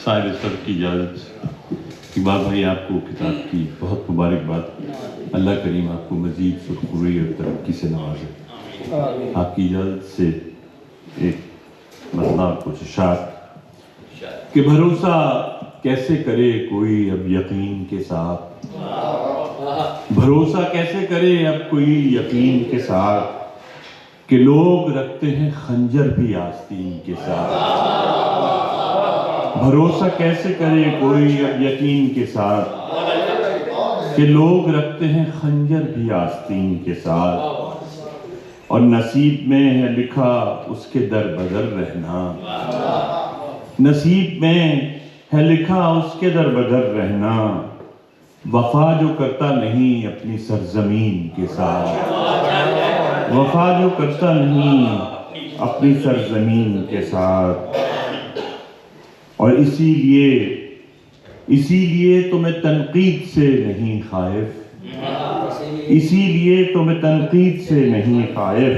صاحب سر کی اجازت سے اقبال بھائی آپ کو کتاب کی بہت مبارکباد. اللہ کریم آپ کو مزید سرخروئی اور ترقی سے نوازے. آپ کی اجازت سے ایک مسئلہ کچھ اشعار کہ بھروسہ کیسے کرے کوئی اب یقین کے ساتھ, بھروسہ کیسے کرے اب کوئی یقین کے ساتھ کہ لوگ رکھتے ہیں خنجر بھی آستین کے ساتھ. بھروسہ کیسے کرے کوئی اب یقین کے ساتھ کہ لوگ رکھتے ہیں خنجر بھی آستین کے ساتھ, اور نصیب میں ہے لکھا اس کے در بدر رہنا, نصیب میں ہے لکھا اس کے در بدر رہنا, وفا جو کرتا نہیں اپنی سرزمین کے ساتھ, وفا جو کرتا نہیں اپنی سرزمین کے ساتھ. اور اسی لیے تو میں تنقید سے نہیں خائف, اسی لیے تو میں تنقید سے نہیں خائف,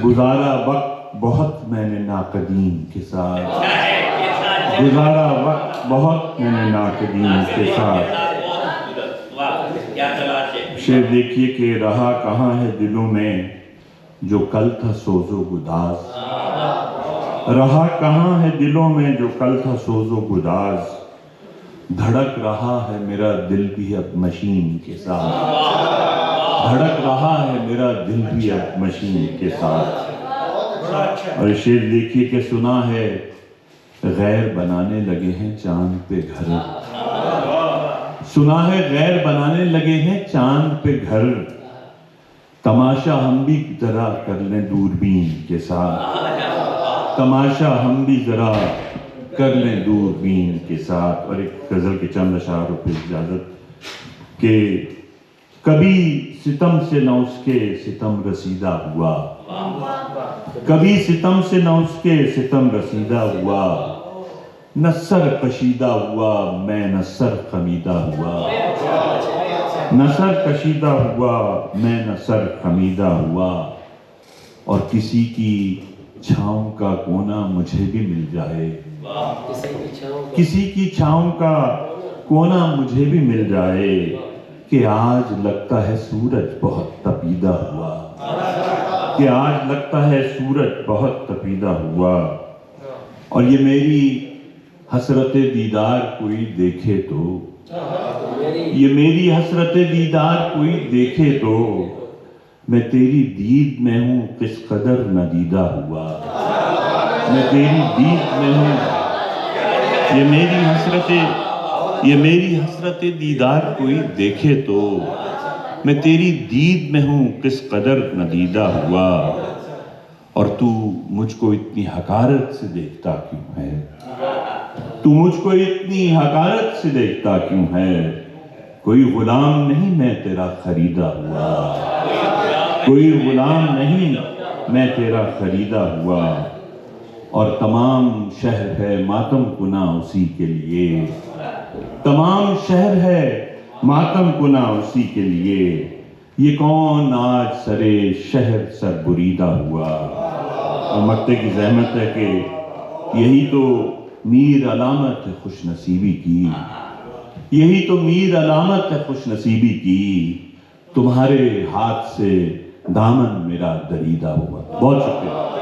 گزارا وقت بہت میں نے ناقدین کے ساتھ, گزارا وقت بہت میں نے ناقدین کے ساتھ. شعر دیکھیے کہ رہا کہاں ہے دلوں میں جو کل تھا سوز و گداز, رہا کہاں ہے دلوں میں جو کل تھا سوز و گداز, دھڑک رہا ہے میرا دل بھی اب مشین کے ساتھ, دھڑک رہا ہے میرا دل بھی اب مشین کے ساتھ. اور شعر دیکھیے کہ سنا ہے غیر بنانے لگے ہیں چاند پہ گھر, سنا ہے غیر بنانے لگے ہیں چاند پہ گھر, تماشا ہم بھی ذرا کر لیں دوربین کے ساتھ, تماشا ہم بھی ذرا کر لیں دوربین کے ساتھ. اور ایک غزل کے چند اشعار پہ اجازت کہ کبھی ستم سے نہ اس کے ستم رسیدہ ہوا, کبھی ستم سے نہ اس کے ستم رسیدہ ہوا, نہ سر کشیدہ ہوا میں نہ سر خمیدہ ہوا, نہ سر کشیدہ ہوا میں نہ سر خمیدہ ہوا, اور کسی کی چھاؤں کا کونا مجھے بھی مل جائے, کسی کی چھاؤں کا کونا مجھے بھی مل جائے, کہ آج لگتا ہے سورج بہت تپیدہ ہوا, کہ آج لگتا ہے سورج بہت تپیدہ ہوا. اور یہ میری حسرت دیدار کوئی دیکھے تو, یہ میری حسرت دیدار کوئی دیکھے تو, میں تیری دید میں ہوں کس قدر ندیدہ ہوا, میں تیری دید میں ہوں, یہ میری حسرت دیدار کوئی دیکھے تو, میں تیری دید میں ہوں کس قدر ندیدہ ہوا. اور تو مجھ کو اتنی حقارت سے دیکھتا کیوں ہے, تو مجھ کو اتنی حقارت سے دیکھتا کیوں ہے, کوئی غلام نہیں میں تیرا خریدا ہوا, کوئی غلام نہیں میں تیرا خریدا ہوا. اور تمام شہر ہے ماتم کنا اسی کے لیے, تمام شہر ہے ماتم کنا اسی کے لیے, یہ کون آج سرے شہر سر بریدہ ہوا. اور مکتے کی زحمت ہے کہ یہی تو میر علامت ہے خوش نصیبی کی, یہی تو میر علامت ہے خوش نصیبی کی, تمہارے ہاتھ سے دامن میرا دریدہ ہوا. بہت شکریہ.